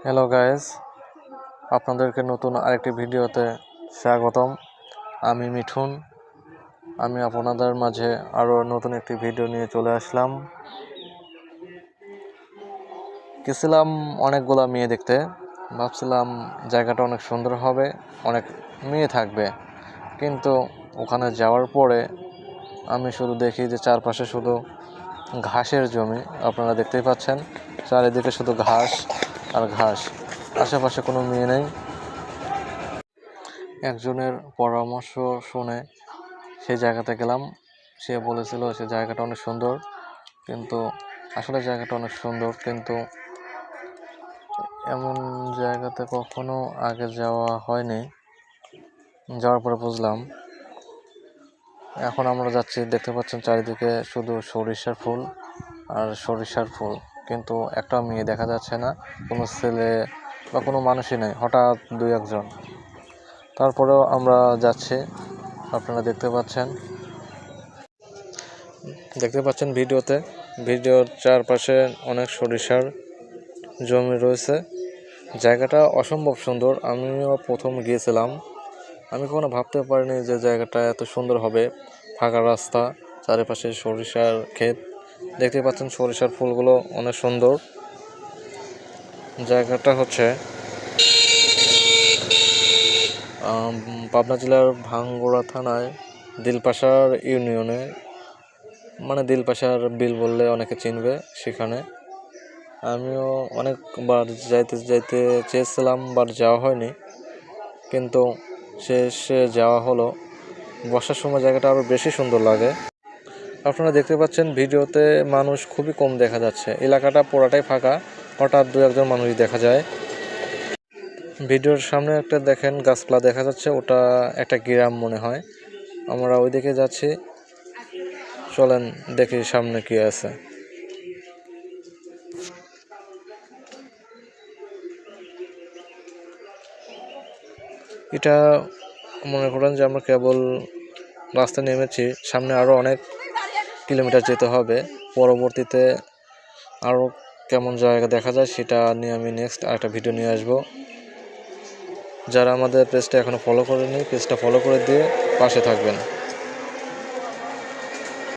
Hello guys, আপনাদেরকে নতুন আরেকটি ভিডিওতে স্বাগতম। আমি মিঠুন। আমি আপনাদের মাঝে আরও নতুন একটি ভিডিও নিয়ে চলে আসলাম। গেছিলাম অনেকগুলা মেয়ে দেখতে, ভাবছিলাম জায়গাটা অনেক সুন্দর হবে, অনেক মেয়ে থাকবে, কিন্তু ওখানে যাওয়ার পরে আমি শুধু দেখি যে চারপাশে শুধু ঘাসের জমি। আপনারা দেখতেই পাচ্ছেন, চারিদিকে শুধু ঘাস আর ঘাস, আশেপাশে কোনো মেয়ে নেই। একজনের পরামর্শ শুনে সেই জায়গাতে গেলাম। সে বলেছিল সে জায়গাটা অনেক সুন্দর, কিন্তু আসলে জায়গাটা অনেক সুন্দর, কিন্তু এমন জায়গাতে কখনো আগে যাওয়া হয়নি। যাওয়ার পরে বুঝলাম। এখন আমরা যাচ্ছি, দেখতে পাচ্ছেন চারিদিকে শুধু সরিষার ফুল আর সরিষার ফুল, কিন্তু একটা মেয়ে দেখা যাচ্ছে না, কোনো ছেলে বা কোনো মানুষই নেই, হঠাৎ দুই একজন। তারপরেও আমরা যাচ্ছি, আপনারা দেখতে পাচ্ছেন ভিডিওর চারপাশে অনেক সরিষার জমি রয়েছে। জায়গাটা অসম্ভব সুন্দর। আমিও প্রথম গিয়েছিলাম, আমি কখনো ভাবতে পারিনি যে জায়গাটা এত সুন্দর হবে। ফাঁকা রাস্তা, চারিপাশে সরিষার ক্ষেত, দেখতে পাচ্ছেন সরিষার ফুলগুলো অনেক সুন্দর। জায়গাটা হচ্ছে পাবনা জেলার ভাঙ্গুড়া থানায় দিলপাশার ইউনিয়নে, মানে দিলপাশার বিল বললে অনেকে চিনবে। সেখানে আমিও অনেকবার যাইতে চেয়েছিলাম, বাট যাওয়া হয়নি, কিন্তু শেষে যাওয়া হলো। বর্ষার সময় জায়গাটা আরও বেশি সুন্দর লাগে। আপনারা দেখতে পাচ্ছেন ভিডিওতে মানুষ খুবই কম দেখা যাচ্ছে, এলাকাটা পুরাটাই ফাঁকা, হঠাৎ দু একজন মানুষ দেখা যায়। ভিডিওর সামনে একটা দেখেন গাছপালা দেখা যাচ্ছে, ওটা একটা গ্রাম মনে হয়। আমরা ওই দিকে যাচ্ছি, চলেন দেখি সামনে কি আছে। এটা মনে করেন যে আমরা কেবল রাস্তা নেমেছি, সামনে আরও অনেক কিলোমিটার যেতে হবে। পরবর্তীতে আরও কেমন জায়গা দেখা যায় সেটা নিয়ে আমি নেক্সট আরেকটা ভিডিও নিয়ে আসবো। যারা আমাদের পেজটা এখনও ফলো করেনি, পেজটা ফলো করে দিয়ে পাশে থাকবেন।